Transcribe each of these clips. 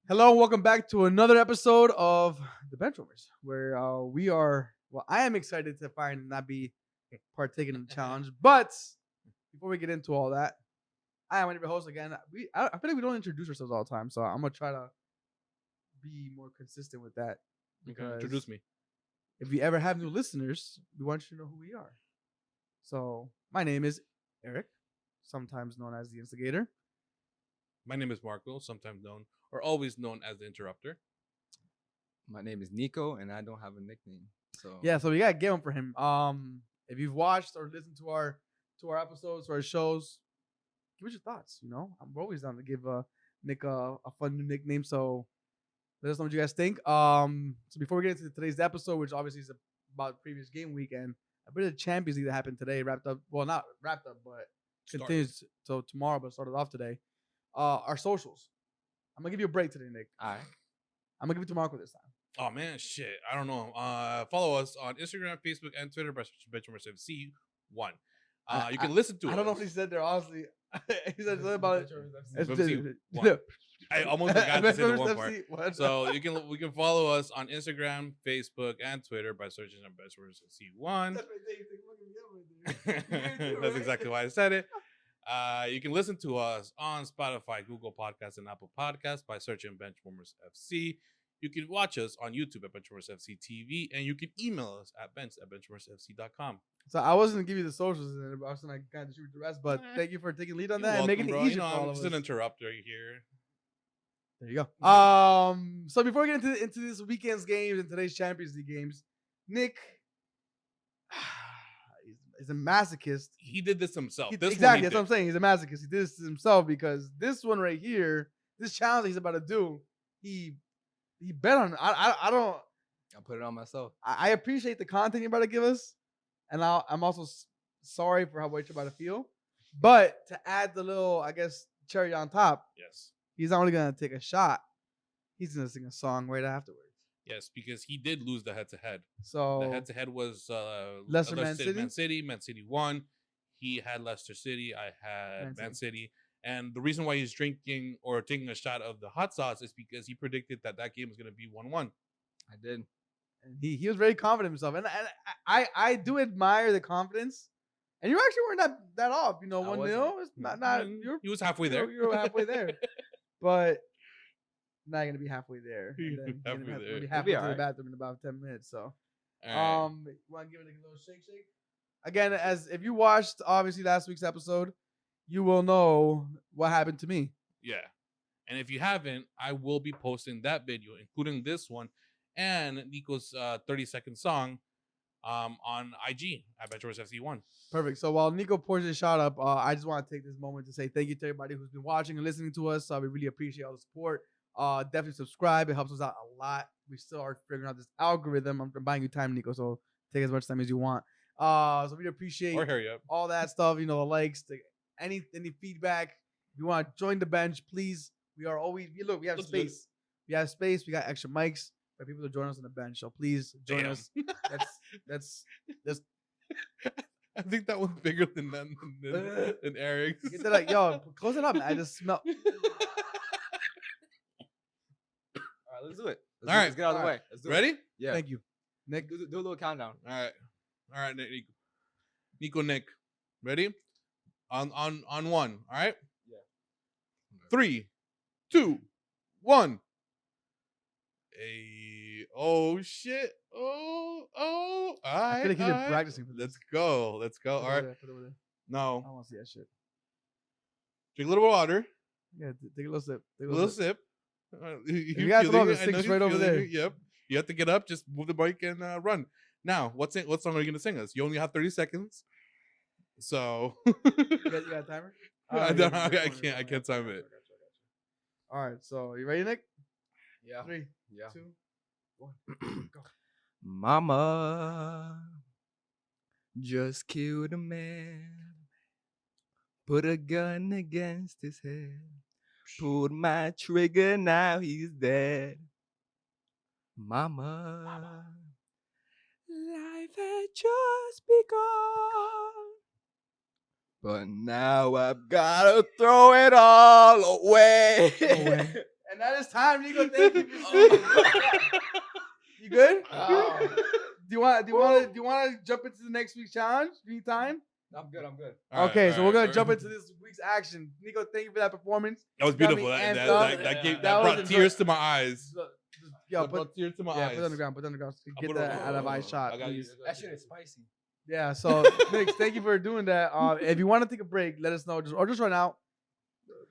Hello, and welcome back to another episode of the BenchWarmers, where we are. Well, I am excited to finally not be partaking in the challenge. But before we get into all that, I am one of your hosts again. I feel like we don't introduce ourselves all the time, so I'm gonna try to be more consistent with that. Okay, introduce me. If we ever have new listeners, we want you to know who we are. So my name is Eric, sometimes known as the Instigator. My name is Marco, sometimes known or always known as the Interrupter. My name is Nico, and I don't have a nickname. So Yeah, so we gotta get one for him. If you've watched or listened to our episodes, to our shows, give us your thoughts. You know, I'm always down to give Nick a fun new nickname. So let us know what you guys think. So before we get into today's episode, which obviously is about previous game weekend, a bit of the Champions League that happened today, wrapped up. Well, not wrapped up, but continues so tomorrow, but started off today. Our socials. I'm gonna give you a break today, Nick. all right. I'm gonna give it to Marco this time. Oh man, shit. I don't know. Follow us on Instagram, Facebook, and Twitter by BenchWarmers FC1. You can listen to it. I don't know what he said there, honestly. He said something about FC1. I almost forgot to say the one part. What? So we can follow us on Instagram, Facebook, and Twitter by searching on BenchWarmers FC1. That's exactly why I said it. You can listen to us on Spotify, Google Podcasts, and Apple Podcasts by searching BenchWarmers FC. You can watch us on YouTube at BenchWarmers FC TV, and you can email us at bench@benchwarmersfc.com. So I wasn't gonna give you the socials, and I was gonna kind of shoot the rest. But thank you for taking lead on that and making it easier for all I'm of just us. an interrupter here. There you go. So before we get into this weekend's games and today's Champions League games, Nick is a masochist. He did this himself. Exactly, that's what I'm saying. He's a masochist. He did this to himself because this one right here, this challenge he's about to do, he bet on. I don't. I put it on myself. I appreciate the content you're about to give us, and I'm also sorry for how much you're about to feel. But to add the little, I guess, cherry on top, Yes. he's not only gonna take a shot, he's gonna sing a song right afterwards. Yes, because he did lose the head-to-head. So The head-to-head was Leicester, Man City? Man City. Man City won. He had Leicester City. I had Man City. And the reason why he's drinking or taking a shot of the hot sauce is because he predicted that game was going to be 1-1. I did. and he was very confident in himself, and I do admire the confidence. And you actually weren't that off, you know, I 1-0. It's not He was halfway there. You were halfway there, but not gonna be halfway there. And then Halfway you're gonna there. be halfway We'll to be the alright. bathroom in about 10 minutes. So All right. want to give it a little shake? Again, as if you watched obviously last week's episode, you will know what happened to me. Yeah. And if you haven't, I will be posting that video, including this one and Nico's 30-second song on IG at BenchWarmers FC1. Perfect. So while Nico pours his shot up, I just want to take this moment to say thank you to everybody who's been watching and listening to us. We really appreciate all the support. Definitely subscribe. It helps us out a lot. We still are figuring out this algorithm. I'm buying you time, Nico, so take as much time as you want. So we appreciate Or hurry up. all that stuff. You know, the likes, any feedback. If you want to join the bench, please. We are always we have Looks good. space. We have space. We got extra mics for people to join us on the bench. So please join Damn. us. That's I think that one's bigger than Eric's. you said like, yo, close it up. I just smell. All right, let's do it. All right. Let's get out of the All way. right. Let's do Ready? it. Yeah. Thank you, Nick. Do a little countdown. All right, Nick. Ready? On one. All right. Yeah. 3, 2, 1. Hey, oh shit. Oh. All right. I feel like he's all been right. practicing for this. Let's go. Put it All over right. there, put it over there. I No. don't want to see that shit. Drink a little water. Yeah, take a little sip. A little sip. You gotta throw the six right over there. Yep. You have to get up, just move the bike and run. Now, what song are you gonna sing us? You only have 30 seconds. So You got a timer? I Yeah, can't time it. All right, so you ready, Nick? Yeah. 3, Yeah. 2, 1, go. Mama just killed a man. Put a gun against his head. Pulled my trigger, now he's dead. Mama, life had just begun. But now I've gotta throw it all away. And And that is time, Nico. Thank you for speaking. You good? Oh. Do you want to jump into the next week's challenge? Do you need time? I'm good. All Okay, right, so all we're gonna right. jump into this week's action. Nico, thank you for that performance. That was Got me beautiful. That, amped that, up. that, that, gave, That that was brought enjoy- tears to my eyes. Yo, That brought tears to my eyes. put it on the ground. Put it on the ground. I'll Get put it that on- out of eye shot, I got you. please. That shit is spicy. Yeah. So, Nick, thank you for doing that. If you want to take a break, let us know. Just run out.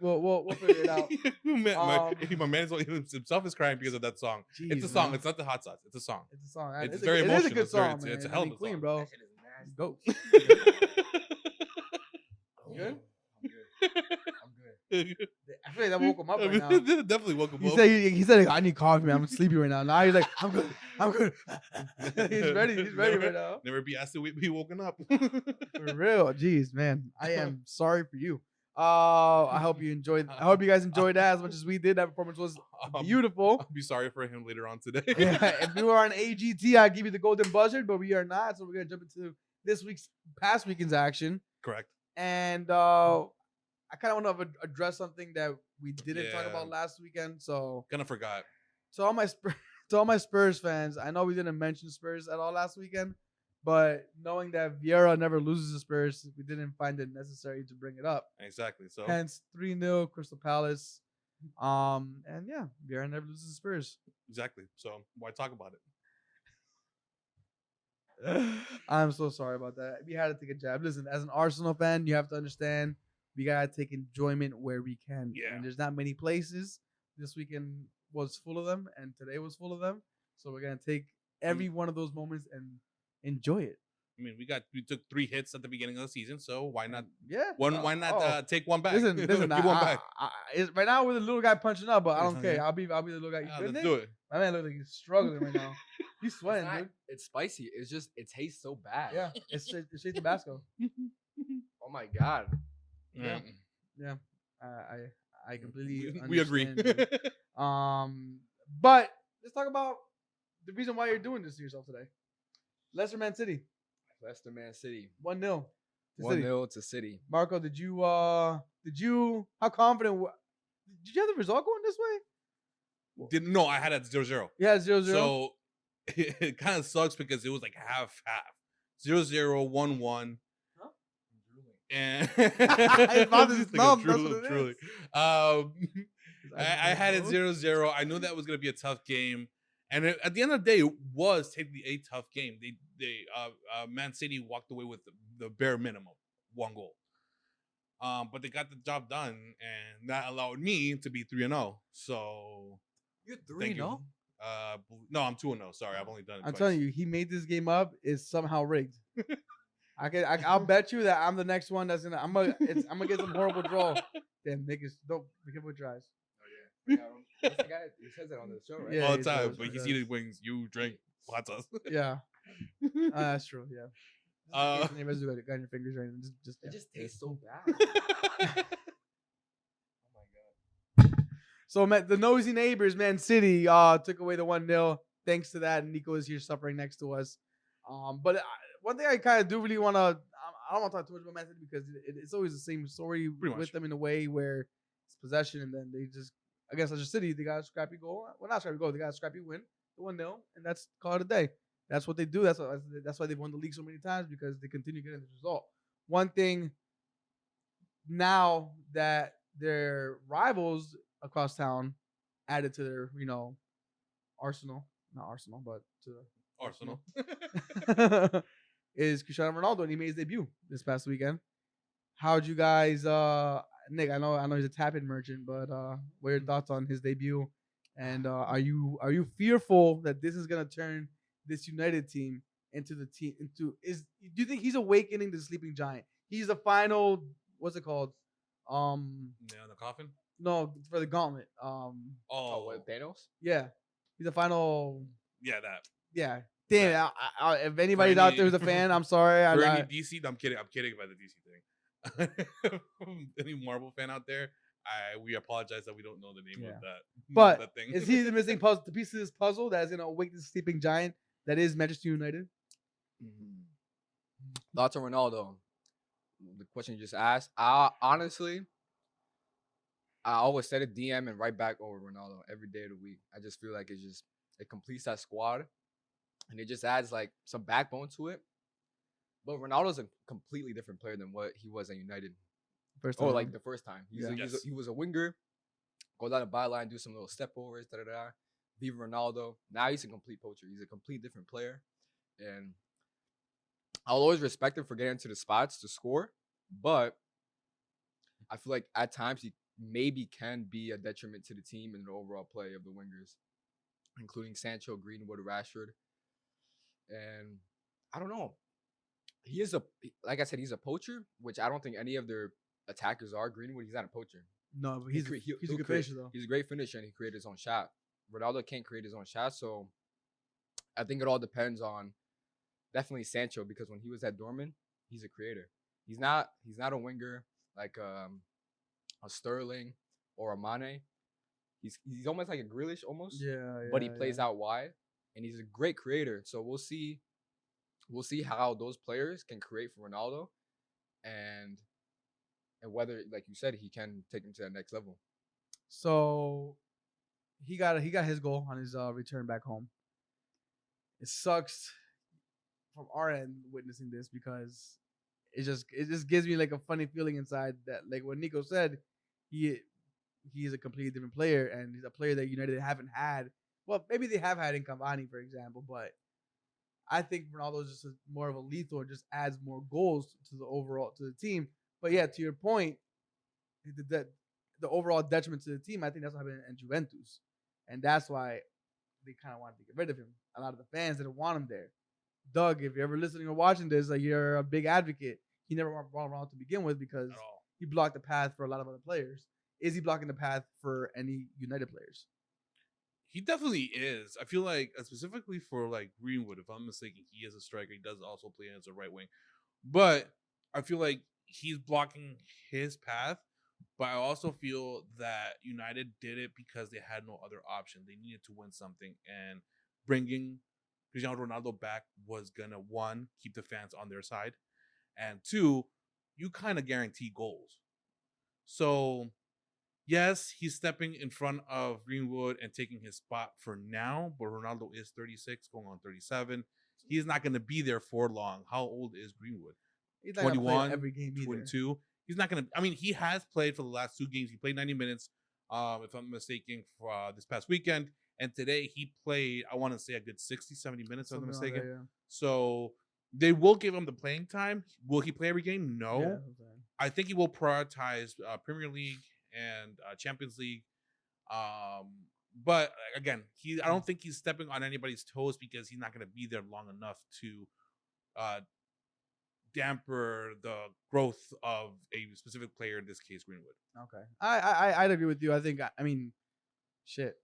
We'll figure it out. My man himself is crying because of that song. It's a Jeez, song. man. It's not the hot sauce. It's a song. It's a song. It's It very is a emotional. good It's very- song, man. it's a hell of a clean, song. bro. That shit is nasty. Go. Good? I'm good. I feel like that woke him up right now. Definitely woke him He up. said, I need coffee, man. I'm sleepy right now. Now he's like, I'm good. He's ready right now. Never be asked to be woken up. For real. Jeez, man. I am sorry for you. I hope you guys enjoyed that as much as we did. That performance was beautiful. I'll be sorry for him later on today. Yeah, if we were on AGT, I'd give you the golden buzzard, but we are not. So we're gonna jump into this past weekend's action. Correct. And I kind of want to address something that we didn't talk Yeah. about last weekend. So Kind of forgot. to all my Spurs fans, I know we didn't mention Spurs at all last weekend, but knowing that Vieira never loses to Spurs, we didn't find it necessary to bring it up. Exactly. So Hence 3-0 Crystal Palace. And yeah, Vieira never loses to Spurs. exactly. So why talk about it? I'm so sorry about that. We had to take a jab. Listen, as an Arsenal fan, you have to understand we gotta take enjoyment where we can. Yeah. And there's not many places. This weekend was full of them, and today was full of them. So we're gonna take every one of those moments and enjoy it. I mean, we took 3 hits at the beginning of the season, so why not Yeah. why not take one back? Listen, Give listen. one back. Right now we're the little guy punching up, but I don't care. Yeah. I'll be the little guy. You Yeah, good, let's Nick? do it. My man look like he's struggling right now. He's It's, sweating, not- dude. it's spicy. It's just it tastes so bad. Yeah, it's straight Tabasco. Oh my god. Yeah. Mm. Yeah, I completely We agree. understand, dude. But let's talk about the reason why you're doing this to yourself today. Leicester Man City, Leicester Man City. 1-0 to City. 1-0 to City. Marco, did you how confident did you have the result going this way? No, I had it 0-0. Yeah, 0-0. So it kind of sucks because it was like half. 0-0, 1-1. Huh? And His mouth is Just numb, that's truly, what it truly. is. I had it 0-0. I knew that was gonna be a tough game, and at the end of the day, it was technically a tough game. Man City walked away with the bare minimum, 1 goal. But they got the job done, and that allowed me to be 3-0. So You're thank you. 3-0? No, I'm 2-0. Sorry, I've only done it I'm twice. telling you, he made this game up. Is somehow rigged. I'll bet you that I'm the next one that's gonna. I'm gonna get some horrible draw. Damn, niggas, don't be careful with your eyes. Oh yeah. That's the guy who says that on the show, right? Yeah, all he the time. does, But he he's does. eating wings. You drink hot sauce. Yeah, that's true. Yeah. Any of us who got your fingers right, just It yeah. just tastes so bad. Oh my god. So the nosy neighbors, Man City, took away the 1-0. Thanks to that, Nico is here suffering next to us. But one thing I kind of do really want to, I don't want to talk too much about Man City because it's always the same story Pretty with much. them in a way where it's possession and then they just against Leicester City they got a scrappy goal. Well, not scrappy goal, they got a scrappy win, the 1-0, and that's called a day. That's what they do. That's why they've won the league so many times because they continue getting this result. One thing now that their rivals across town added to their, Arsenal, not Arsenal, but to Arsenal. is Cristiano Ronaldo, and he made his debut this past weekend. How'd you guys, Nick? I know he's a tap-in merchant, but what are your thoughts on his debut? And are you fearful that this is gonna turn this United team into the team do you think he's awakening the sleeping giant? He's the final, what's it called? Yeah, in the coffin. No, for the gauntlet. Oh, what, Thanos? Yeah, he's the final. Yeah, that. Yeah, damn. If anybody's out there who's a fan, I'm sorry. For I, any DC, no, I'm kidding. I'm kidding about the DC thing. Any Marvel fan out there, we apologize that we don't know the name Yeah. of that. But that thing. is he the missing puzzle? The piece of this puzzle that is gonna awake the sleeping giant that is Manchester United? Thoughts on Ronaldo? The question you just asked. Honestly, I always said it, DM and right back over Ronaldo every day of the week. I just feel like it completes that squad, and it just adds like some backbone to it. But Ronaldo's a completely different player than what he was at United. First Or time like around. the first time. Yeah. He was a winger, go down the byline, do some little step overs, da da da. Viva Ronaldo. Now he's a complete poacher. He's a complete different player, and I'll always respect him for getting into the spots to score. But I feel like at times he maybe can be a detriment to the team and the overall play of the wingers, including Sancho, Greenwood, Rashford, and I don't know. He is like I said, he's a poacher, which I don't think any of their attackers are. Greenwood, he's not a poacher. No, but he's a He'll good create- finisher though. He's a great finisher, and he created his own shot. Ronaldo can't create his own shot, so I think it all depends on definitely Sancho, because when he was at Dortmund, he's a creator. He's not a winger like a Sterling or a Mane. He's almost like a Grealish almost, Yeah, but he plays out wide, and he's a great creator. So we'll see how those players can create for Ronaldo, and whether, like you said, he can take him to that next level. So he got his goal on his return back home. It sucks from our end witnessing this because it just gives me like a funny feeling inside that, like what Nico said, he's a completely different player, and he's a player that United haven't had. Well, maybe they have had in Cavani, for example, but I think Ronaldo is just more of a lethal and just adds more goals to the team. But yeah, to your point, the overall detriment to the team, I think that's what happened in Juventus, and that's why they kind of wanted to get rid of him. A lot of the fans didn't want him there. Doug, if you're ever listening or watching this, like you're a big advocate. He never brought Ronaldo to begin with because he blocked the path for a lot of other players. Is he blocking the path for any United players? He definitely is. I feel like specifically for like Greenwood, if I'm mistaken, he is a striker. He does also play as a right wing, but I feel like he's blocking his path. But I also feel that United did it because they had no other option. They needed to win something, and bringing Cristiano Ronaldo back was gonna, one, keep the fans on their side, and two, you kind of guarantee goals. So yes, he's stepping in front of Greenwood and taking his spot for now, but Ronaldo is 36, going on 37. He's not going to be there for long. How old is Greenwood? He's not gonna play 21, every game either. 22. He's not going to. I mean, he has played for the last two games. He played 90 minutes, if I'm mistaken, for this past weekend. And today he played, I want to say, a good 60, 70 minutes, if I'm Something mistaken. like that, yeah. So they will give him the playing time. Will he play every game? No. Yeah, that's what I'm saying. I think he will prioritize Premier League and Champions League. But again, I don't think he's stepping on anybody's toes because he's not going to be there long enough to damper the growth of a specific player, in this case, Greenwood. Okay, I'd agree with you. I mean, shit,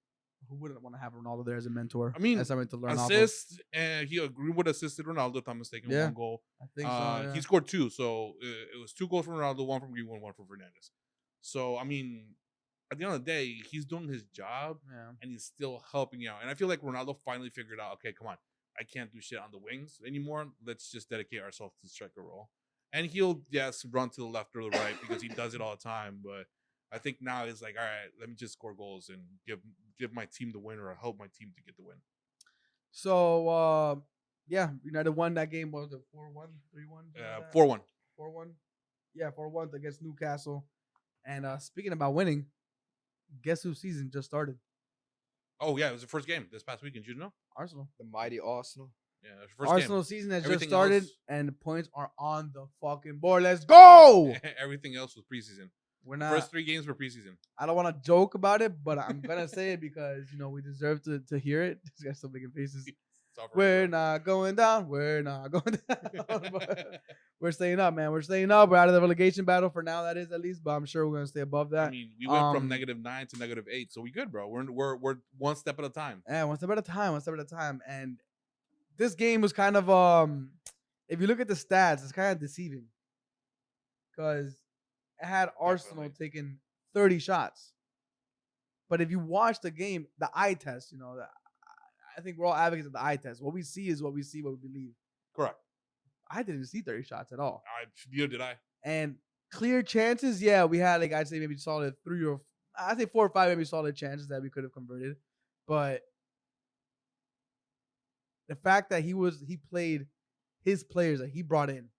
who wouldn't want to have Ronaldo there as a mentor? I mean, as somebody to learn off of? assist, and Greenwood assisted Ronaldo, if I'm mistaken, Yeah. one goal. I think so. Yeah. He scored two, so it was 2 goals from Ronaldo, 1 from Greenwood, 1 from Fernandes. So, I mean, at the end of the day, he's doing his job, Yeah. and he's still helping out. And I feel like Ronaldo finally figured out, okay, come on, I can't do shit on the wings anymore. Let's just dedicate ourselves to the striker role. And he'll, yes, run to the left or the right because he does it all the time. But I think now it's like, all right, let me just score goals and give my team the win, or help my team to get the win. So, yeah, United won that game. What was it, 4-1, 3-1? 4-1. 4-1. Yeah, 4-1 against Newcastle. And speaking about winning, guess whose season just started? Oh, yeah, it was the first game this past weekend. Did you know? Arsenal. The mighty Arsenal. Yeah, it was the first Arsenal game. season has Everything just started, else- and the points are on the fucking board. Let's go! Everything else was preseason. We're not. First 3 games were preseason. I don't want to joke about it, but I'm gonna say it because we deserve to hear it. This guy's still making faces. We're not going down. We're not going down. But we're staying up, man. We're staying up. We're out of the relegation battle for now. That is, at least, but I'm sure we're gonna stay above that. I mean, we went from -9 to -8, so we good, bro. We're one step at a time. Yeah, one step at a time. One step at a time. And this game was kind of if you look at the stats, it's kind of deceiving because it had Arsenal taking 30 shots. But if you watch the game, the eye test, I think we're all advocates of the eye test. What we see is what we see, what we believe. Correct. I didn't see 30 shots at all. Neither did I. And clear chances, yeah, we had, like, I'd say maybe solid 3 or I think 4 or 5 maybe solid chances that we could have converted, but the fact that he played his players that he brought in.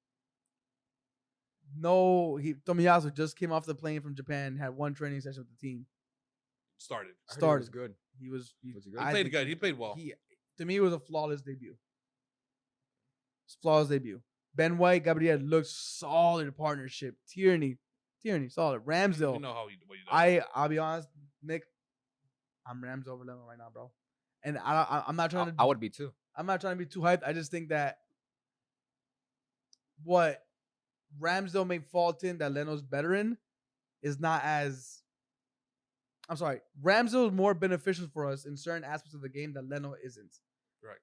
No, Tomiyasu just came off the plane from Japan, had one training session with the team. Started. I heard he Started. was good. He was Was he good? He I played think good. He played well. To me, it was a flawless debut. Flawless debut. Ben White, Gabriel looked solid partnership. Tierney, solid. Ramsdale. You know what you does. I'll be honest, Nick. I'm Rams over Leno right now, bro. And I'm not trying to. I would be too. I'm not trying to be too hyped. I just think that what Ramsdale may fault in that Leno's better in is not as. I'm sorry. Ramsdale is more beneficial for us in certain aspects of the game that Leno isn't. Right.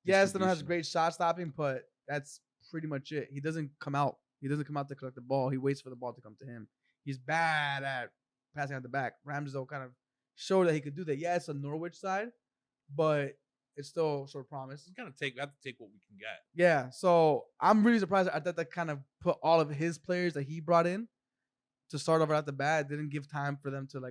Yes, Leno has great shot stopping, but that's pretty much it. He doesn't come out. He doesn't come out to collect the ball. He waits for the ball to come to him. He's bad at passing out the back. Ramsdale kind of showed that he could do that. Yeah, it's a Norwich side, but it's still sort of promise. We have to take what we can get. Yeah, so I'm really surprised at that kind of put all of his players that he brought in to start over at the bat. Didn't give time for them to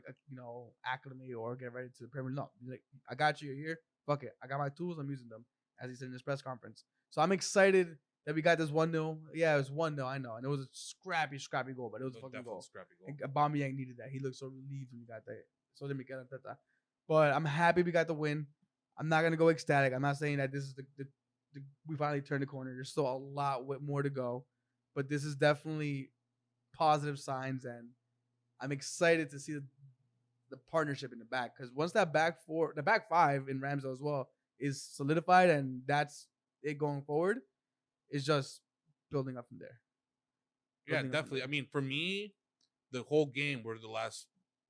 acclimate or get ready to the Premier League. No, like, I got you here. Fuck it. I got my tools. I'm using them, as he said in his press conference. So I'm excited that we got this 1-0. Yeah, it was 1-0. I know. And it was a scrappy goal, but it was a fucking goal. Scrappy goal. And Aubameyang needed that. He looked so relieved when he got that. So did Mikel Arteta. But I'm happy we got the win. I'm not going to go ecstatic. I'm not saying that this is the we finally turned the corner. There's still a lot more to go. But this is definitely positive signs. And I'm excited to see the partnership in the back. Because once the back five in Ramsdale as well is solidified, and that's it going forward, it's just building up from there. Yeah, definitely. I mean, for me, the whole game were the last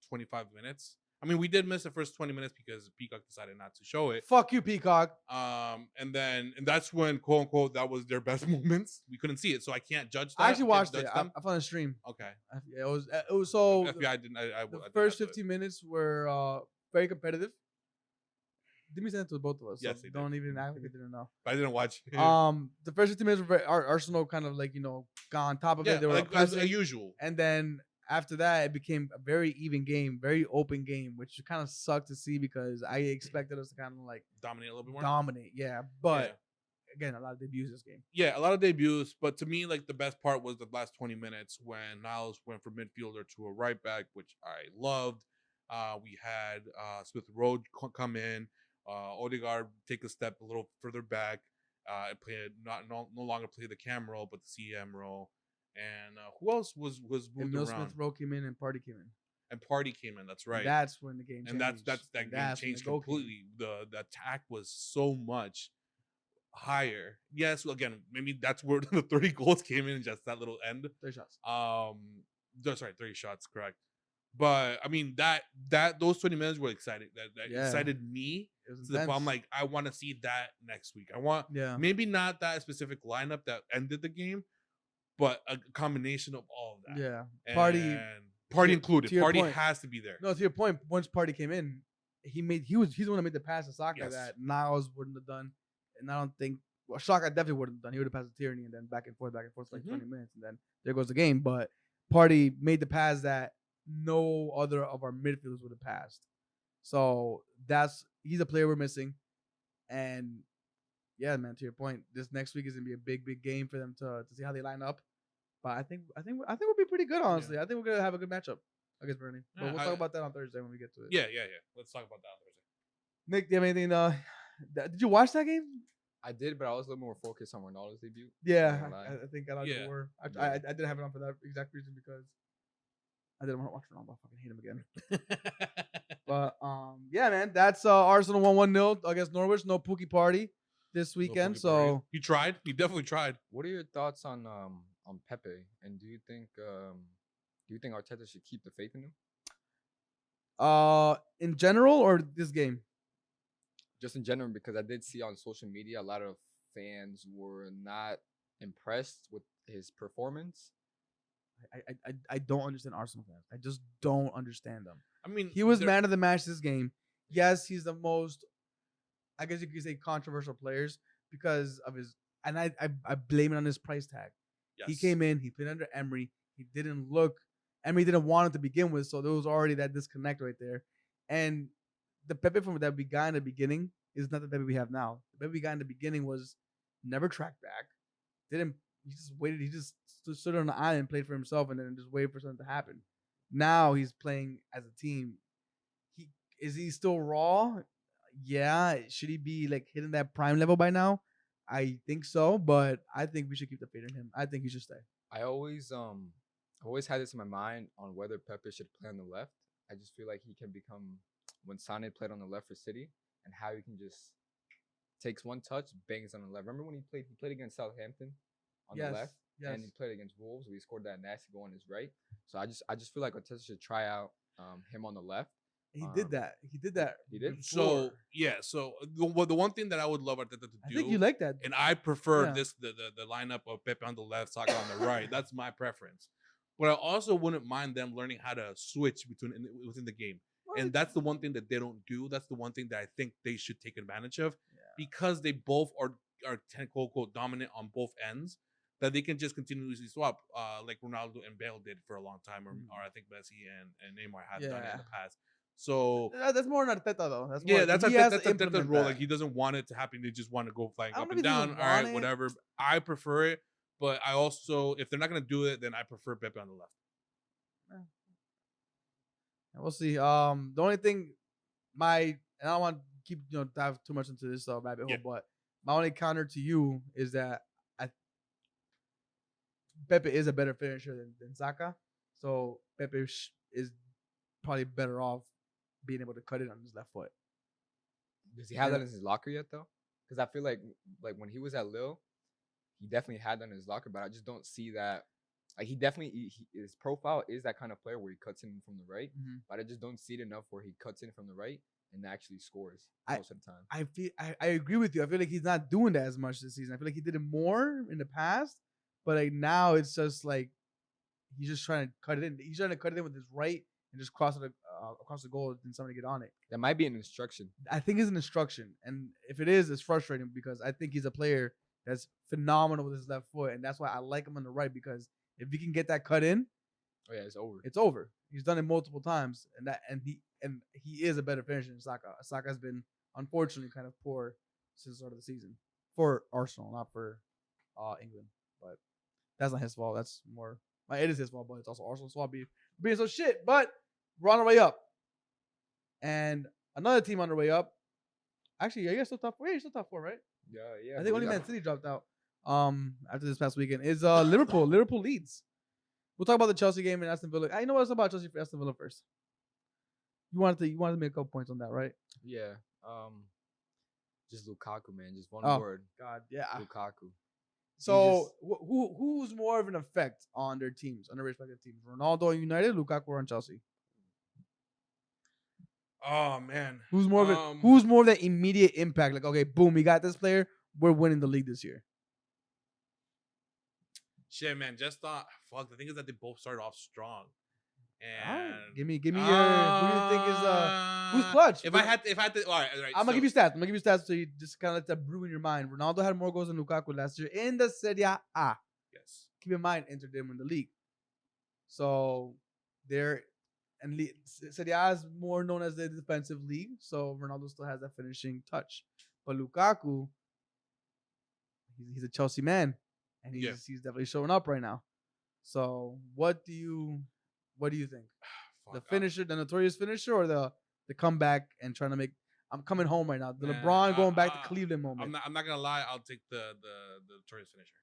25 minutes. I mean, we did miss the first 20 minutes because Peacock decided not to show it. Fuck you, Peacock. And that's when, quote unquote, that was their best moments. We couldn't see it, so I can't judge that. I actually watched it. I found a stream. Okay. It was so. FBI didn't. The first 15 minutes were very competitive. Dimi sent it to both of us. Yes, so don't even act like they didn't know. I didn't watch it. The first 15 minutes were Arsenal kind of got on top of it. They were like as usual. And then after that, it became a very even game, very open game, which kind of sucked to see because I expected us to kind of dominate a little bit more. Dominate, yeah. But again, a lot of debuts this game. Yeah, a lot of debuts. But to me, the best part was the last 20 minutes when Niles went from midfielder to a right back, which I loved. We had Smith Rowe come in. Odegaard take a step a little further back. No longer play the cam role, but the CM role. And who else was moved Emil around? Smith Rowe came in and Party came in. And Party came in. That's right. And that's when the game changed. And that game changed completely. The attack was so much higher. Yes, again, maybe that's where the 30 goals came in, just that little end. 30 shots. 30 shots, correct. But I mean those 20 minutes were exciting. That excited me. I'm like, I want to see that next week. I want maybe not that specific lineup that ended the game, but a combination of all of that. Yeah. And Party included. Party has to be there. No, to your point, once Party came in, he's the one that made the pass to Saka that Niles wouldn't have done. And I don't think Saka definitely wouldn't have done. He would have passed to Tierney and then back and forth for 20 minutes, and then there goes the game. But Party made the pass that no other of our midfielders would have passed. So he's a player we're missing. And yeah, man, to your point, this next week is gonna be a big game for them to see how they line up. But I think we'll be pretty good, honestly. Yeah. I think we're gonna have a good matchup against Burnley. But we'll talk about that on Thursday when we get to it. Yeah. Let's talk about that on Thursday. Nick, do you have anything? Did you watch that game? I did, but I was a little more focused on Ronaldo's debut. Yeah, I think a lot of people were. I didn't have it on for that exact reason because I didn't want to watch Ronaldo. I fucking hate him again. But yeah, man, that's Arsenal 1-0 against Norwich. No Pookie Party this weekend. So he tried. He definitely tried. What are your thoughts on Pepe? And do you think Arteta should keep the faith in him? In general or this game? Just in general, because I did see on social media a lot of fans were not impressed with his performance. I don't understand Arsenal fans. I just don't understand them. I mean, he was man of the match this game. Yes, he's the most, I guess you could say, controversial players because of his, and I blame it on his price tag. Yes. He came in, he played under Emery. He didn't look Emery didn't want him to begin with, so there was already that disconnect right there. And the Pepe from that we got in the beginning is not the Pepe we have now. The Pepe we got in the beginning was never tracked back. Didn't he just waited? He just stood on the island, played for himself, and then just waited for something to happen. Now he's playing as a team. He still raw? Yeah. Should he be like hitting that prime level by now? I think so, but I think we should keep the faith in him. I think he should stay. I always had this in my mind on whether Pepe should play on the left. I just feel like he can become when Sane played on the left for City, and how he can just takes one touch, bangs on the left. Remember when he played against Southampton on the left, and he played against Wolves, where he scored that nasty goal on his right. So I just feel like Arteta should try out him on the left. He did that. He did that. He did. So yeah, so the one thing that I would love Arteta to do, I think you like that, and I prefer Yeah. the lineup of Pepe on the left, Saka on the right. That's my preference. But I also wouldn't mind them learning how to switch within the game, and that's the one thing that they don't do. That's the one thing that I think they should take advantage of, because they both are quote unquote dominant on both ends. That they can just continuously swap, like Ronaldo and Bale did for a long time, or I think Messi and Neymar have done it in the past. So that's more an Arteta though. That's yeah, more, that's he has to Arteta's implement role. that. Like he doesn't want it to happen. They just want to go flying I don't up know and if he down. doesn't All right, want it. whatever. I prefer it, but I also, if they're not gonna do it, then I prefer Pepe on the left. We'll see. The only thing, and I don't want to keep dive too much into this rabbit hole, but my only counter to you is that Pepe is a better finisher than Saka, so Pepe is probably better off being able to cut it on his left foot. Does he have that in his locker yet, though? Because I feel like when he was at Lille, he definitely had that in his locker, but I just don't see that. Like he definitely, his profile is that kind of player where he cuts in from the right, but I just don't see it enough where he cuts in from the right and actually scores most of the time. I agree with you. I feel like he's not doing that as much this season. I feel like he did it more in the past, but like now it's just like he's just trying to cut it in. He's trying to cut it in with his right and just cross it across the goal and somebody get on it. That might be an instruction. I think it's an instruction, and if it is, it's frustrating because I think he's a player that's phenomenal with his left foot, and that's why I like him on the right, because if he can get that cut in, oh yeah, it's over. It's over. He's done it multiple times, and he is a better finisher than Saka. Saka has been unfortunately kind of poor since the start of the season for Arsenal, not for England. But that's not his fault. That's more. It is his fault, but it's also Arsenal's fault being so shit. But we're on our way up, and another team on their way up. Actually, yeah, you're still top four. Yeah, you're still top four, right? Yeah. I think only Man City dropped out after this past weekend. Is Liverpool. Liverpool leads. We'll talk about the Chelsea game and Aston Villa. I know what's about Chelsea for Aston Villa first. You wanted to make a couple points on that, right? Yeah. Just Lukaku, man. Just one word. God, yeah. Lukaku. So who's more of an effect on their teams, on their respective teams? Ronaldo on United, Lukaku on Chelsea. Oh man, who's more of that immediate impact? Like, okay, boom, we got this player. We're winning the league this year. Shit, man. Just thought. Fuck. The thing is that they both started off strong. And give me your. Who do you think is who's clutch? If I had to, all right. I'm gonna give you stats. I'm gonna give you stats so you just kind of let that brew in your mind. Ronaldo had more goals than Lukaku last year in the Serie A. Yes. Keep in mind, Inter didn't win the league, so they're and Serie A is more known as the defensive league. So Ronaldo still has that finishing touch, but Lukaku, he's a Chelsea man, and he's definitely showing up right now. So what do you think? The finisher, the notorious finisher, or the comeback and trying to make? I'm coming home right now. The LeBron going back to Cleveland moment. I'm not gonna lie. I'll take the notorious finisher.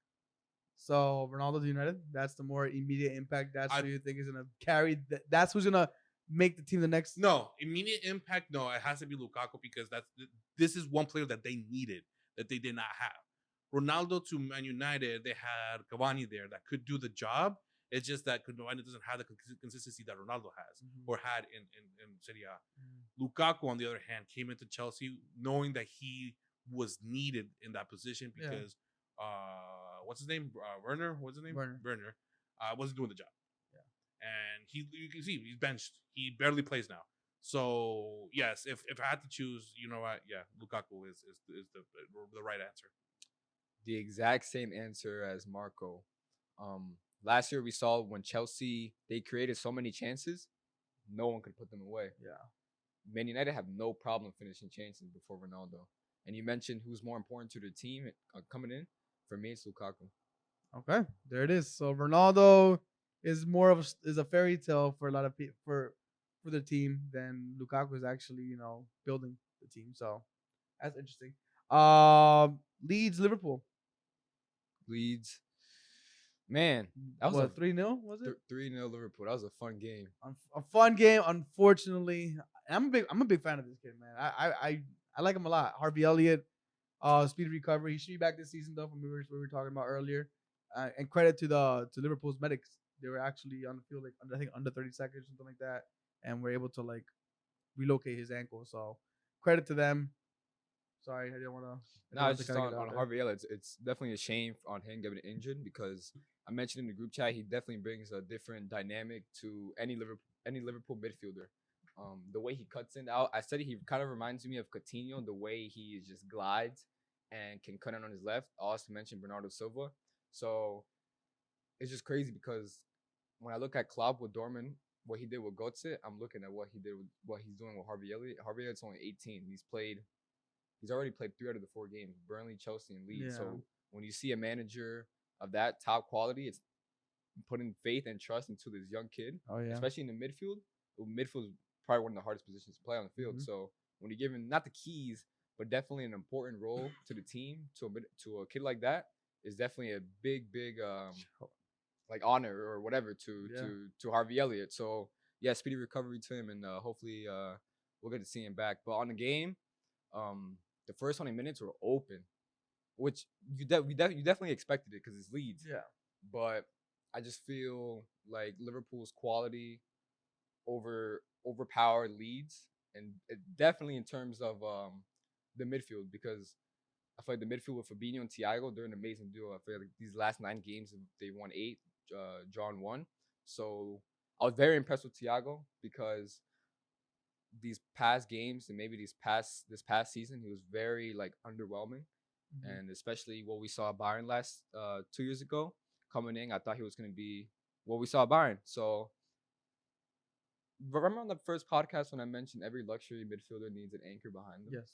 So Ronaldo to United. That's the more immediate impact. That's who you think is gonna carry. That's who's gonna make the team the next. No immediate impact. No, it has to be Lukaku, because this is one player that they needed that they did not have. Ronaldo to Man United, they had Cavani there that could do the job. It's just that Cavani doesn't have the consistency that Ronaldo has or had in Serie A. Lukaku, on the other hand, came into Chelsea knowing that he was needed in that position because what's his name? Werner. What's his name? Werner. Wasn't doing the job. Yeah. And you can see he's benched. He barely plays now. So yes, if I had to choose, you know what? Yeah, Lukaku is the right answer. The exact same answer as Marco. last year we saw when Chelsea, they created so many chances, no one could put them away. Yeah. Man United have no problem finishing chances before Ronaldo. And you mentioned who's more important to the team coming in. For me, it's Lukaku. Okay, there it is. So Ronaldo is more of is a fairy tale for a lot of people for the team than Lukaku is actually building the team. So that's interesting. Leeds Liverpool. Leeds. Man, that was a What 3-0 was it? 3-0 Liverpool. That was a fun game. A fun game. Unfortunately, I'm a big fan of this kid, man. I like him a lot. Harvey Elliott, speed recovery. He should be back this season though, from what we were talking about earlier. And credit to Liverpool's medics. They were actually on the field like I think under 30 seconds, something like that, and were able to like relocate his ankle. So credit to them. Sorry, I didn't want to. No, it's just on Harvey Elliott. It's definitely a shame on him getting injured because I mentioned in the group chat he definitely brings a different dynamic to any Liverpool midfielder. The way he cuts in out, I said he kind of reminds me of Coutinho. The way he just glides and can cut in on his left. I also mentioned Bernardo Silva. So it's just crazy because when I look at Klopp with Dortmund, what he did with Götze, I'm looking at what he's doing with Harvey Elliott. Harvey Elliott's only 18. He's already played 3 out of the 4 games: Burnley, Chelsea, and Leeds. Yeah. So when you see a manager of that top quality, it's putting faith and trust into this young kid. Oh yeah. Especially in the midfield. Midfield is probably one of the hardest positions to play on the field. Mm-hmm. So when you give him not the keys, but definitely an important role to the team, to a kid like that, is definitely a big like honor or whatever to Harvey Elliott. So yeah, speedy recovery to him, and hopefully we'll get to see him back. But on the game, the first 20 minutes were open, which you definitely expected it because it's Leeds. Yeah. But I just feel like Liverpool's quality overpowered Leeds, and definitely in terms of the midfield, because I feel like the midfield with Fabinho and Thiago, they're an amazing duo. I feel like these last 9 games, they won 8, drawn 1. So I was very impressed with Thiago because these past games and maybe this past season, he was very like underwhelming. Mm-hmm. And especially what we saw at Bayern last 2 years ago coming in, I thought he was going to be what we saw at Bayern. So remember on the first podcast when I mentioned every luxury midfielder needs an anchor behind them? Yes.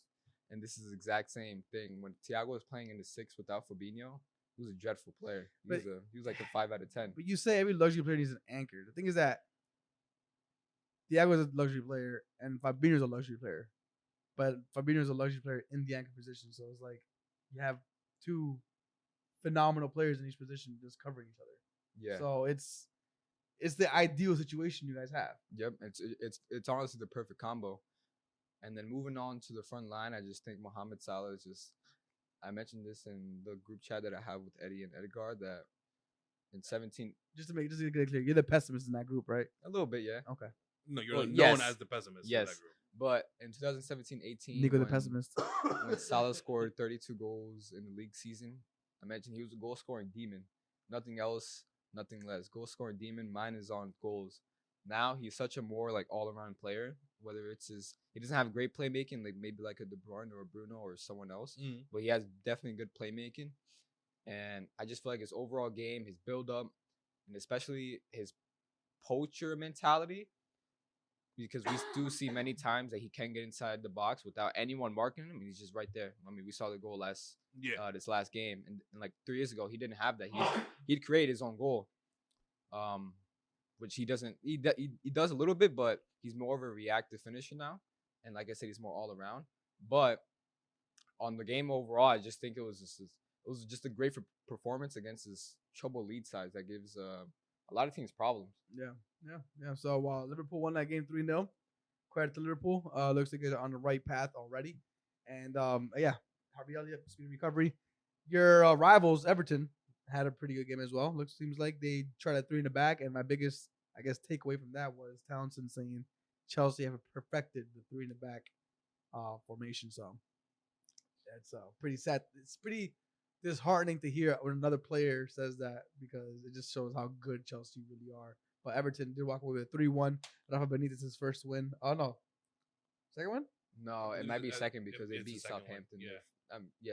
And this is the exact same thing. When Thiago was playing in the 6 without Fabinho, he was a dreadful player. He was like a 5 out of 10. But you say every luxury player needs an anchor. The thing is that Thiago is a luxury player and Fabinho is a luxury player. But Fabinho is a luxury player in the anchor position. So it's like you have 2 phenomenal players in each position just covering each other. Yeah. So it's the ideal situation you guys have. Yep. It's honestly the perfect combo. And then moving on to the front line, I just think Mohamed Salah is just. I mentioned this in the group chat that I have with Eddie and Edgar that in 17. Just to get it clear, you're the pessimist in that group, right? A little bit, yeah. Okay. No, you're known as the pessimist in that group. But in 2017-18, Nico the pessimist. When Salah scored 32 goals in the league season, I mentioned he was a goal-scoring demon. Nothing else, nothing less. Goal-scoring demon, mine is on goals. Now he's such a more like all-around player. Whether it's he doesn't have great playmaking, like maybe like a De Bruyne or a Bruno or someone else, but he has definitely good playmaking. And I just feel like his overall game, his build-up, and especially his poacher mentality, because we do see many times that he can get inside the box without anyone marking him. He's just right there. I mean, we saw the goal this last game, and like 3 years ago, he didn't have that. He'd create his own goal. Which he doesn't. He does a little bit, but he's more of a reactive finisher now. And like I said, he's more all around. But on the game overall, I just think it was just a great performance against this trouble lead size that gives a lot of teams problems. Yeah. So while Liverpool won that game 3-0, credit to Liverpool. Looks like they're on the right path already. And Harvey Elliott, speedy recovery. Your rivals, Everton, had a pretty good game as well. Seems like they tried a 3 in the back, and my biggest, I guess, takeaway from that was Townsend saying Chelsea have perfected the 3 in the back formation. So that's pretty sad. It's pretty disheartening to hear when another player says that because it just shows how good Chelsea really are. But Everton did walk away with a 3-1. Rafa Benitez's first win. Oh no, second one? No, it might be second because they beat Southampton.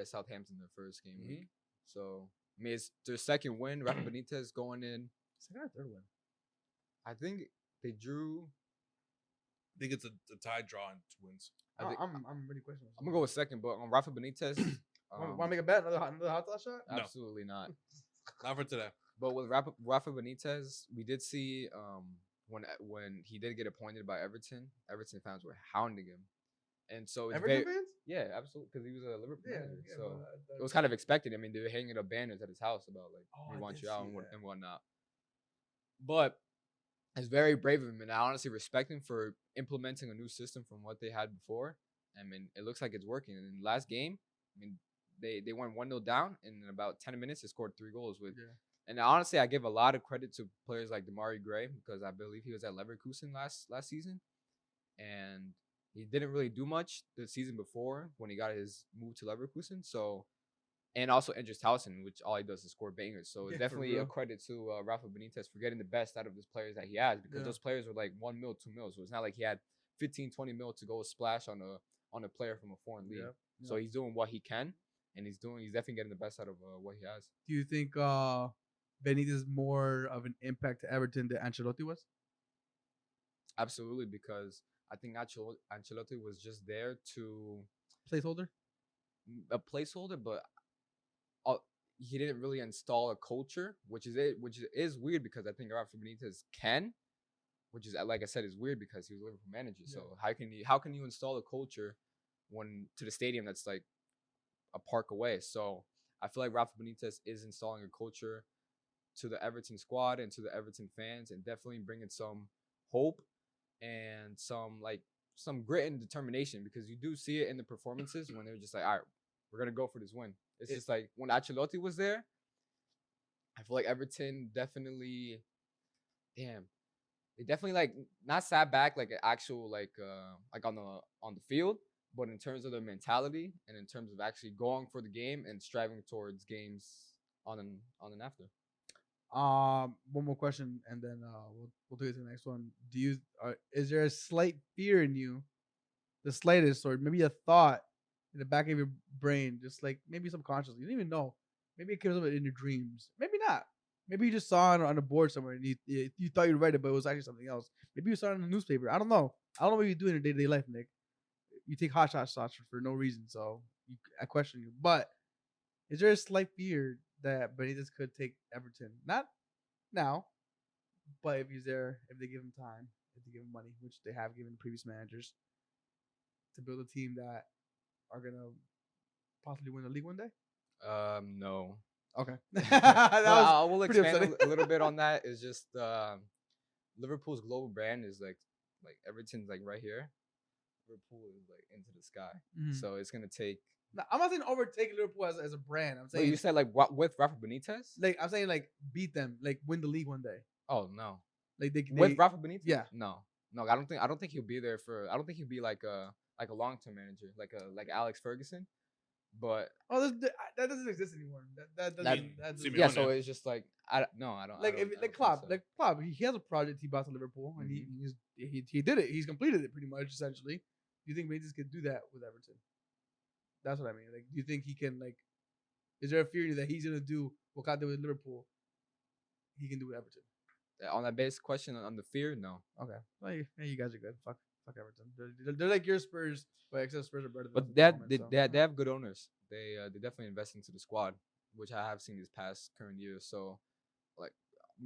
Southampton the first game. Mm-hmm. So I mean, it's their second win. Rafa Benitez going in Second or third win? I think they drew. I think it's a tie draw and 2 wins. I think I'm really questioning. I'm gonna go with second, but on Rafa Benitez. Want to make a bet? Another hot shot? No. Absolutely not. Not for today. But with Rafa Benitez, we did see when he did get appointed by Everton fans were hounding him, and so it's Everton very, fans? yeah, absolutely, because he was a Liverpool manager. So but it was kind of expected. I mean, they were hanging up banners at his house about like Oh, we I want did you out see and, that. and whatnot. But it's very brave of him, and I honestly respect him for implementing a new system from what they had before. I mean, it looks like it's working. And in the last game, I mean, they went 1-0 down, and in about 10 minutes, they scored 3 goals with. Yeah. And honestly, I give a lot of credit to players like Damari Gray because I believe he was at Leverkusen last season, and he didn't really do much the season before when he got his move to Leverkusen. So, and also Andrews Towson, which all he does is score bangers. So Yeah, it's for definitely a real. credit to Rafa Benitez for getting the best out of those players that he has because Yeah. those players were like 1 mil, 2 mil. So it's not like he had 15, 20 mil to go splash on a player from a foreign league. Yeah. So he's doing what he can, and he's definitely getting the best out of what he has. Do you think Benitez is more of an impact to Everton than Ancelotti was? Absolutely, because I think Ancelotti was just there to Placeholder? a placeholder, but he didn't really install a culture, which is weird because I think Rafa Benitez can, which is like I said is weird because he was a Liverpool manager. Yeah. So how can you install a culture when to the stadium that's like a park away? So I feel like Rafa Benitez is installing a culture to the Everton squad and to the Everton fans, and definitely bringing some hope and some grit and determination because you do see it in the performances when they're just like, all right, we're gonna go for this win. It's just like when Ancelotti was there, I feel like Everton definitely, they definitely like not sat back like an actual like on the field, but in terms of their mentality and in terms of actually going for the game and striving towards games on and after. One more question, and then we'll take it to the next one. Is there a slight fear in you, the slightest, or maybe a thought in the back of your brain, just like maybe subconsciously, you don't even know, maybe it comes up in your dreams, maybe not. Maybe you just saw it on a board somewhere and you thought you read it, but it was actually something else. Maybe you saw it in the newspaper. I don't know. I don't know what you do in your day-to-day life, Nick. You take hot shots for no reason, so I question you. But is there a slight fear that Benitez could take Everton? Not now, but if he's there, if they give him time, if they give him money, which they have given previous managers, to build a team that are gonna possibly win the league one day? No. Okay. I will pretty expand upsetting. a little bit on that. It's just Liverpool's global brand is like Everton's like right here. Liverpool is like into the sky, so it's gonna take. No, I'm not saying overtake Liverpool as a brand. I'm saying Wait, you said like what with Rafa Benitez? like I'm saying like beat them, like win the league one day. Oh no, Like they with Rafa Benitez? Yeah. No, I don't think he'll be there for. I don't think he'll be like a long term manager, like Alex Ferguson. But that doesn't exist anymore. That doesn't. That's Simeone. yeah, so it's just like I don't. like I if don't like think Klopp, so. like Klopp, he has a project he brought to Liverpool, and he did it. He's completed it pretty much essentially. Do you think Benitez could do that with Everton? That's what I mean. Like, do you think he can like? Is there a fear that he's gonna do what Klopp did with Liverpool? He can do with Everton. On that base question on the fear, no. Okay, well, you guys are good. Fuck Everton. They're like your Spurs, but except Spurs are better than us But at the moment, so. they have good owners. They definitely invest into the squad, which I have seen these past current years. So, like,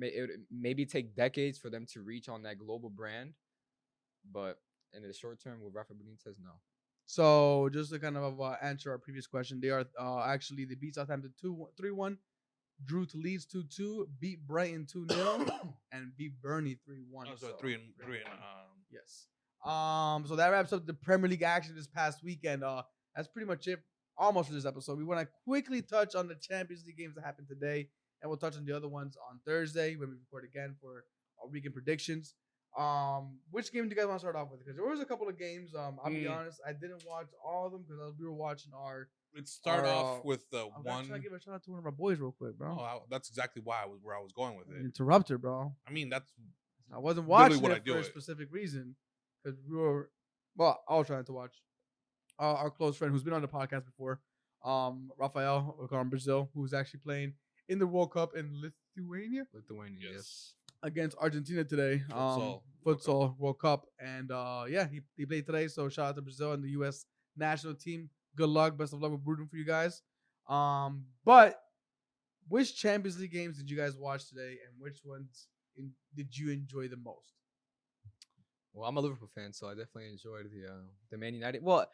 it would maybe take decades for them to reach on that global brand, but in the short term with Rafa Benitez, no. So just to kind of answer our previous question, they are actually they beat Southampton 3-1, drew to Leeds 2-2, beat Brighton 2-0, and beat Burnley 3-1. Oh, so 3 and yes. So that wraps up the Premier League action this past weekend. That's pretty much it almost for this episode. We want to quickly touch on the Champions League games that happened today, and we'll touch on the other ones on Thursday when we record again for our weekend predictions. Which game do you guys want to start off with? Because there was a couple of games. I'll be honest, I didn't watch all of them because we were watching our. Let's start off with the I'm one. trying to give a shout out to one of our boys real quick, bro. Oh, that's exactly why where I was going with it. Interrupter, bro. I mean, that's I wasn't literally watching what I it do for a it. specific reason because we were. Well, I was trying to watch our close friend who's been on the podcast before, Rafael from Brazil, who's actually playing in the World Cup in Lithuania Lithuania, Yes. against Argentina today. Futsal Futsal World Cup. And yeah, he played today. So shout out to Brazil and the U.S. national team. Good luck. Best of luck. We're rooting for you guys. But which Champions League games did you guys watch today, and which ones did you enjoy the most? Well, I'm a Liverpool fan, so I definitely enjoyed the Man United. Well,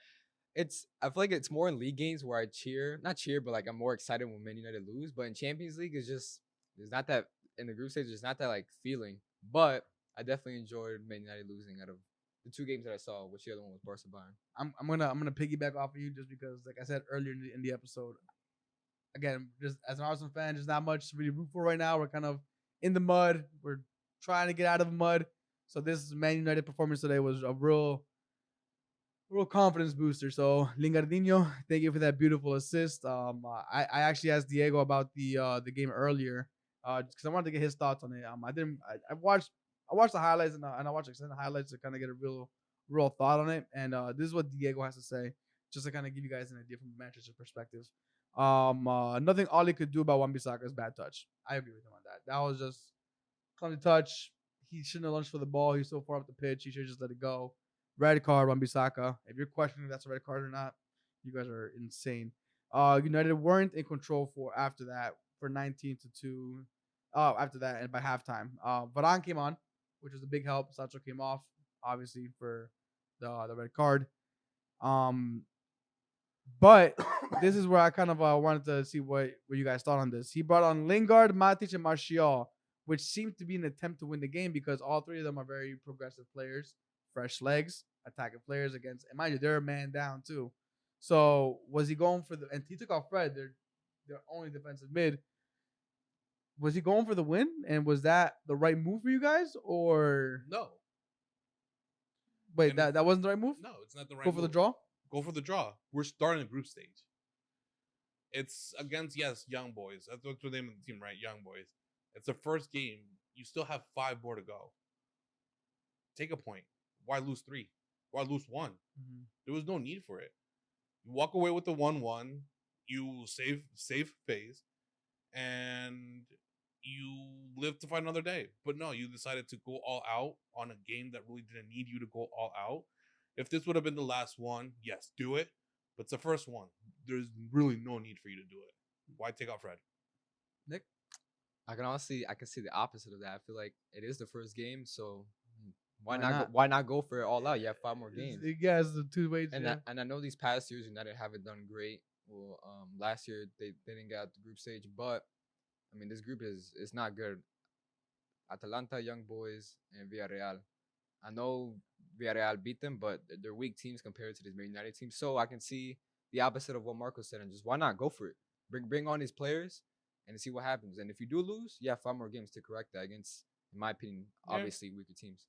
I feel like it's more in league games where I not cheer, but like I'm more excited when Man United lose. But in Champions League, there's not that in the group stage. There's not that like feeling. But I definitely enjoyed Man United losing out of the two games that I saw. Which the other one was Barca Bayern. I'm gonna piggyback off of you just because, like I said earlier in the episode, again, just as an Arsenal fan, there's not much to really root for right now. We're kind of in the mud. We're trying to get out of the mud. So this Man United performance today was a real confidence booster. So Lingardinho, thank you for that beautiful assist. I actually asked Diego about the game earlier, because I wanted to get his thoughts on it. I watched the highlights and I watched extended highlights to kind of get a real thought on it. And this is what Diego has to say, just to kind of give you guys an idea from a Manchester perspective. Nothing Oli could do about Wan-Bissaka's bad touch. I agree with him on that. That was just clumsy touch. He shouldn't have lunged for the ball. He's so far up the pitch. He should just let it go. Red card, Wan-Bissaka. If you're questioning if that's a red card or not, you guys are insane. United weren't in control after that for 19-2. After that and by halftime, Varane came on, which was a big help. Sancho came off, obviously for the red card. But this is where I kind of wanted to see what you guys thought on this. He brought on Lingard, Matic, and Martial, which seemed to be an attempt to win the game because all three of them are very progressive players, fresh legs, attacking players against. And mind you, they're a man down too. So was he going for and he took off Fred, their only defensive mid. Was he going for the win? And was that the right move for you guys? Or No. wait, that wasn't the right move? No, it's not the right Go for the move. draw? Go for the draw. We're starting the group stage. It's against, young boys. That's what's the name of the team, right? Young boys. It's the first game. You still have 5 more to go. Take a point. Why lose 3? Why lose 1? Mm-hmm. There was no need for it. You walk away with the 1-1. You save phase, and you live to fight another day. But no, you decided to go all out on a game that really didn't need you to go all out. If this would have been the last one, yes, do it. But it's the first one. There's really no need for you to do it. Why take out Fred? Nick? I can see the opposite of that. I feel like it is the first game, so Why not? not? Why not go for it all out? You have 5 more games. You guys the 2 ways. And I know these past years United haven't done great. Well, last year they didn't get out the group stage, but I mean this group is not good. Atalanta, Young Boys, and Villarreal. I know Villarreal beat them, but they're weak teams compared to this Man United team. So I can see the opposite of what Marco said, and just why not go for it? Bring on these players and see what happens. And if you do lose, you have 5 more games to correct that against, in my opinion, obviously weaker teams.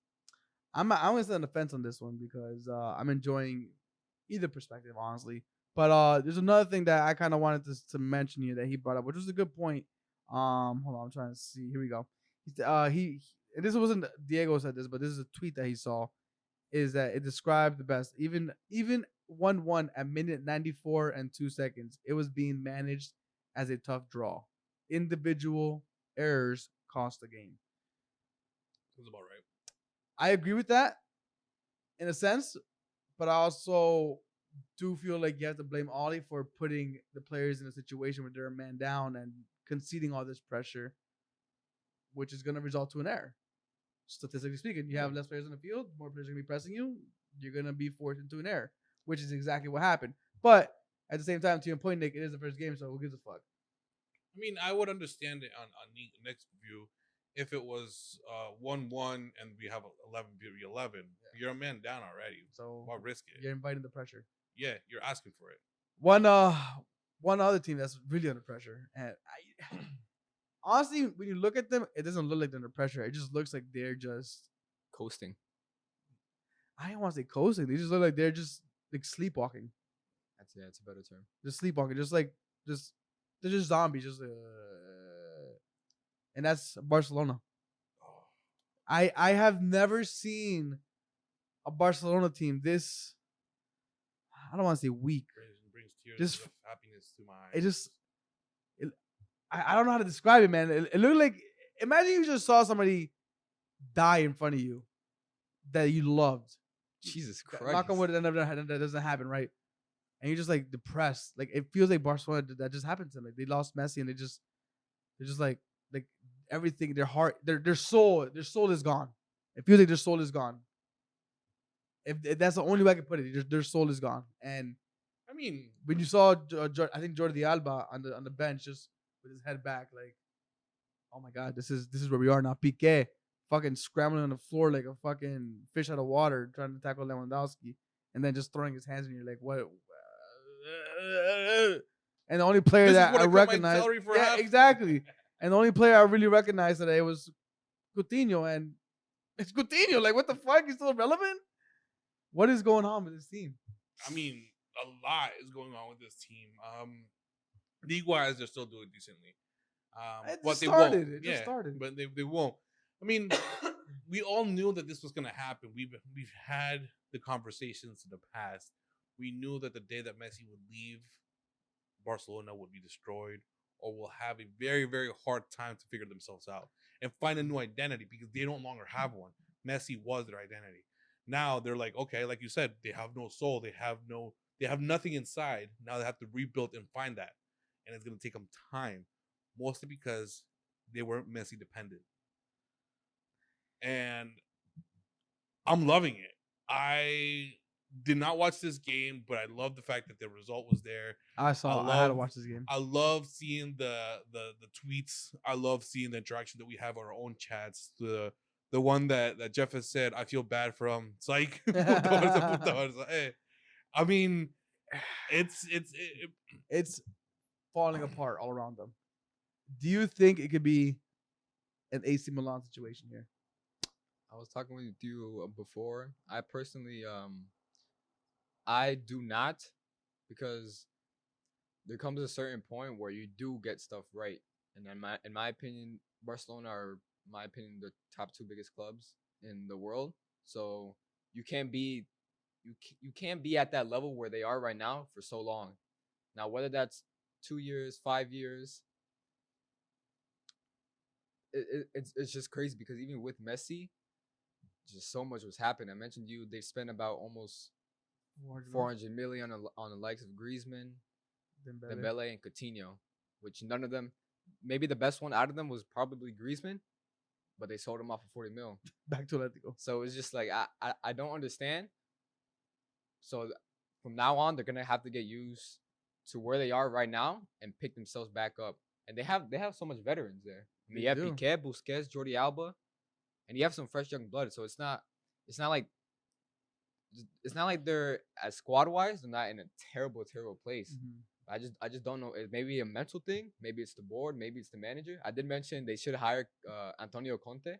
I'm gonna sit on the fence on this one because I'm enjoying either perspective, honestly. But there's another thing that I kind of wanted to mention here that he brought up, which was a good point. Hold on, I'm trying to see. Here we go. He this wasn't Diego said this, but this is a tweet that he saw. Is that it described the best? Even 1-1 at minute 94 and 2 seconds, it was being managed as a tough draw. Individual errors cost the game. That's about right. I agree with that in a sense, but I also do feel like you have to blame Ollie for putting the players in a situation where they're a man down and conceding all this pressure, which is going to result to an error. Statistically speaking, you have less players on the field, more players are going to be pressing you, you're going to be forced into an error, which is exactly what happened. But at the same time, to your point, Nick, it is the first game, so who gives a fuck? I mean, I would understand it on Nick's view if it was 1-1 and we have 11-11. Yeah. You're a man down already, so why risk it? You're inviting the pressure. Yeah, you're asking for it. One other team that's really under pressure, and honestly, when you look at them, it doesn't look like they're under pressure. It just looks like they're just coasting. I don't want to say coasting. They just look like they're just like sleepwalking. That's a better term. Just sleepwalking, they're just zombies, and that's Barcelona. I have never seen a Barcelona team this. I don't want to say weak. Brings tears of happiness to my eyes. I don't know how to describe it, man. It looked like, imagine you just saw somebody die in front of you that you loved. Jesus Knock Christ. on wood, that doesn't happen, right? And you're just like depressed. Like it feels like Barcelona that just happened to them. Like they lost Messi and they're just like everything. Their heart, their soul is gone. It feels like their soul is gone. If that's the only way I can put it, their soul is gone. And I mean, when you saw, I think Jordi Alba on the bench, just with his head back, like, oh my god, this is where we are now. Piqué fucking scrambling on the floor like a fucking fish out of water, trying to tackle Lewandowski, and then just throwing his hands in. You're like, what? And the only player this is that what I I cut my recognized, salary for yeah, half. exactly. And the only player I really recognized today was Coutinho, and it's Coutinho. Like, what the fuck? He's still relevant? What is going on with this team? I mean, a lot is going on with this team. League-wise, they're still doing decently. It But just they started. won't. It just started. But they won't. I mean, we all knew that this was going to happen. We've had the conversations in the past. We knew that the day that Messi would leave, Barcelona would be destroyed or will have a very, very hard time to figure themselves out and find a new identity because they no longer have one. Messi was their identity. Now they're like, okay, like you said, they have no soul. They have nothing inside. Now they have to rebuild and find that. And it's going to take them time, mostly because they weren't Messi dependent. And I'm loving it. I did not watch this game, but I love the fact that the result was there. I had to watch this game. I love seeing the tweets. I love seeing the interaction that we have on our own chats. The one that Jeff has said, I feel bad for him. It's like, hey. I mean, it's falling apart all around them. Do you think it could be an AC Milan situation here? I was talking with you before. I personally, I do not, because there comes a certain point where you do get stuff right, and in my opinion, Barcelona are, in my opinion, the top 2 biggest clubs in the world. So you can't be at that level where they are right now for so long. Now, whether that's 2 years, 5 years, it's just crazy because even with Messi, just so much was happening. I mentioned to you they spent about almost 400 million on the likes of Griezmann, Dembele, and Coutinho, which none of them, maybe the best one out of them was probably Griezmann, but they sold him off for 40 mil. Back to Atletico. So it's just like I don't understand. So from now on, they're gonna have to get used to where they are right now and pick themselves back up. And they have so much veterans there. I mean, you have Piqué, Busquets, Jordi Alba, and you have some fresh young blood. So it's not like they're, as squad wise, they're not in a terrible place. Mm-hmm. I just don't know. It may be a mental thing. Maybe it's the board. Maybe it's the manager. I did mention they should hire Antonio Conte.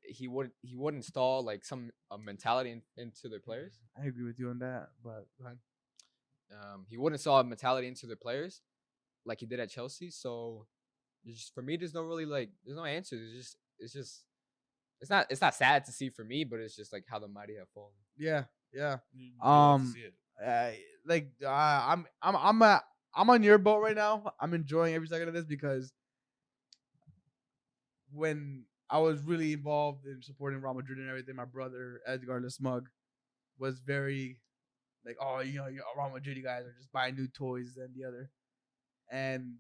He would install like some mentality into their players. I agree with you on that, but go ahead. He would install a mentality into their players like he did at Chelsea. So for me, there's no answer. It's not sad to see for me, but it's just like how the mighty have fallen. Yeah. I'm on your boat right now. I'm enjoying every second of this because when I was really involved in supporting Real Madrid and everything, my brother Edgar Lesmug was very like, oh, you Real Madrid guys are just buying new toys than the other. And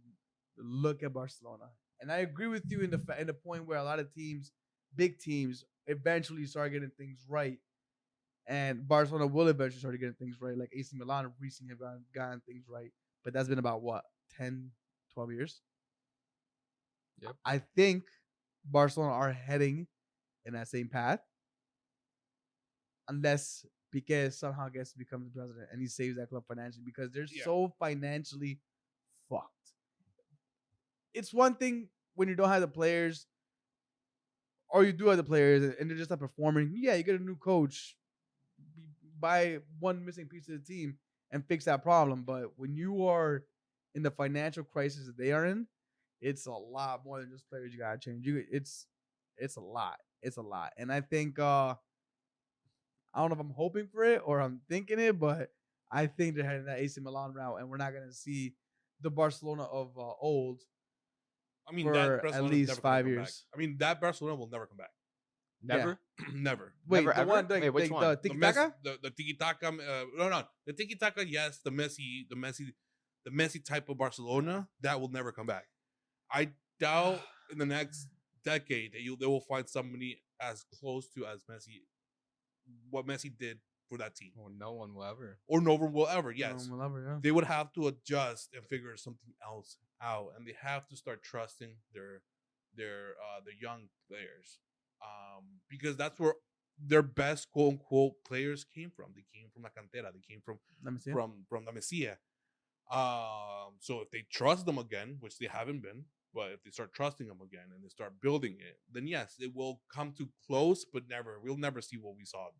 look at Barcelona. And I agree with you in the point where a lot of teams, big teams, eventually start getting things right. And Barcelona will eventually start getting things right. Like AC Milan recently have gotten things right. But that's been about, what, 10, 12 years? Yep. I think Barcelona are heading in that same path. Unless Piqué somehow gets to become the president and he saves that club financially because they're so financially fucked. It's one thing when you don't have the players or you do have the players and they're just not performing. Yeah, you get a new coach, buy one missing piece of the team and fix that problem. But when you are in the financial crisis that they are in, it's a lot more than just players you gotta change. It's a lot. It's a lot. And I think I don't know if I'm hoping for it or I'm thinking it, but I think they're heading that AC Milan route, and we're not gonna see the Barcelona of old I mean, for that at Barcelona's least never gonna 5 come years. back. I mean, that Barcelona will never come back. Never. Never. Wait, Never the ever? one, Wait, which one? the tiki taka? The tiki taka. No, the tiki taka. Yes, the Messi type of Barcelona that will never come back. I doubt in the next decade that they will find somebody as close to as Messi, what Messi did for that team, Well, no one will ever. or no one will ever. Yes, Yeah. they would have to adjust and figure something else out, and they have to start trusting their young players, because that's where their best quote unquote players came from. They came from La Cantera. They came from Let me see. from La Mesilla. So if they trust them again, which they haven't been, but if they start trusting them again and they start building it, then yes, it will come to close, but never. We'll never see what we saw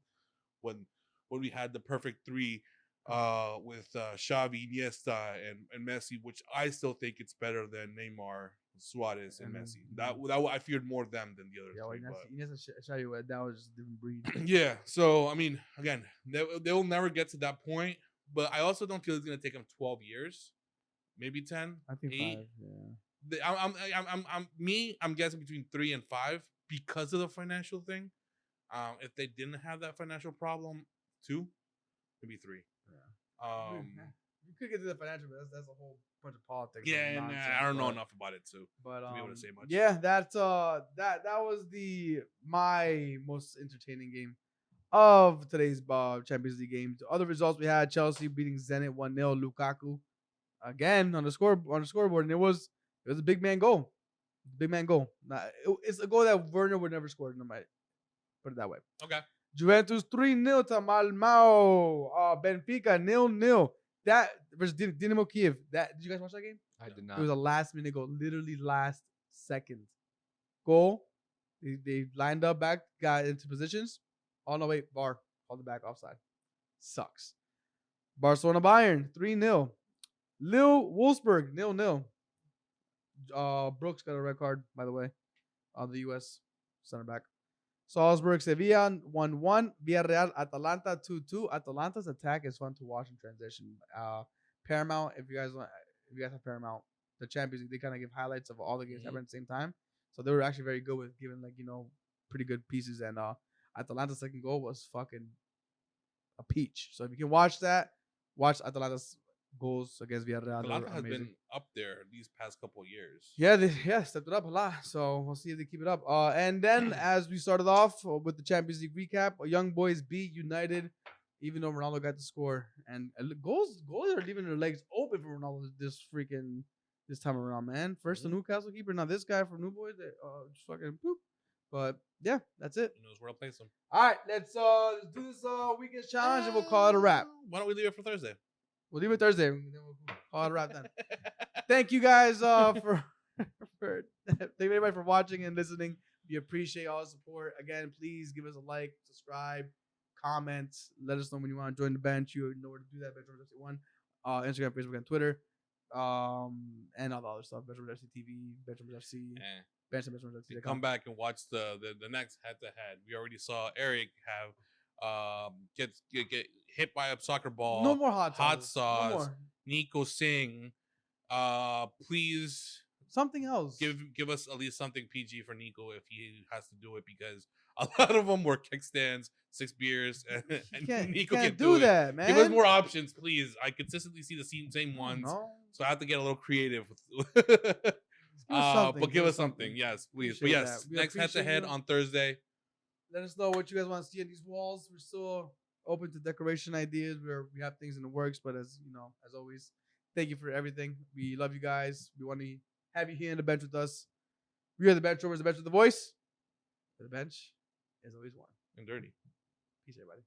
when we had the perfect three with Xavi, Iniesta, and Messi, which I still think it's better than Neymar, Suarez, and Messi. That I feared more them than the other three. Iniesta, that was just a different breed. Yeah, so I mean, again, they'll never get to that point, but I also don't feel it's gonna take them 12 years, maybe 10. I think 8. 5. Yeah. I'm guessing between 3 and 5 because of the financial thing. If they didn't have that financial problem, 2, maybe 3. Yeah. You could get to the financial, but that's a whole bunch of politics. Yeah, I don't know enough about it too. But to be able to say much. yeah, that's that was my most entertaining game of today's Champions League game. The other results we had: Chelsea beating Zenit 1-0. Lukaku again on the scoreboard, and it was a big man goal. Big man goal. It's a goal that Werner would never score. No matter, put it that way. Okay. Juventus 3-0 to Malmao. Benfica 0-0. That versus Dinamo Kiev. Did you guys watch that game? I did not. It was a last minute goal, literally last second goal. They lined up back, got into positions. Oh no, wait, VAR called it back offside. Sucks. Barcelona Bayern 3-0. Lille Wolfsburg 0-0. Brooks got a red card, by the way, on the U.S. center back. Salzburg Sevilla 1-1. Villarreal Atalanta 2-2. Atalanta's attack is fun to watch in transition. Paramount, if you guys have Paramount, the Champions League, they kind of give highlights of all the games happening at the same time. So they were actually very good with giving pretty good pieces. And Atalanta's second goal was fucking a peach. So if you can watch that, watch Atalanta's goals against Villarreal. Atalanta has been up there these past couple of years. Yeah, stepped it up a lot. So we'll see if they keep it up. And then as we started off with the Champions League recap, Young Boys beat United, even though Ronaldo got the score. And goals are leaving their legs open for Ronaldo this time around, man. First the Newcastle keeper, now this guy from New Boys, just fucking poop. But yeah, that's it. He knows where to place him. All right, let's do this weekend challenge and we'll call it a wrap. Why don't we leave it for Thursday? We'll leave it Thursday. Then we'll call it a wrap then. Thank you guys for thank you everybody for watching and listening. We appreciate all the support. Again, please give us a like, subscribe, comment. Let us know when you want to join the bench. You know where to do that. BenchWarmers FC1, Instagram, Facebook, and Twitter, and all the other stuff. BenchWarmers FC TV, BenchWarmers FC, BenchWarmers FC. You come back and watch the next head-to-head. We already saw Eric have get hit by a soccer ball. No more hot sauce. No more. Nico Singh. Please something else. Give us at least something PG for Nico if he has to do it, because a lot of them were kickstands, 6 beers, and Nico can't do that, man. Give us more options, please. I consistently see the same ones, so I have to get a little creative. But give us something, yes, please. But yes, next head-to-head on Thursday. Let us know what you guys want to see on these walls. We're still open to decoration ideas. We have things in the works, but as you know, as always, thank you for everything. We love you guys. We want to have you here in the bench with us. We are the BenchWarmers, the bench with the voice. The bench is always warm and dirty. Peace, everybody.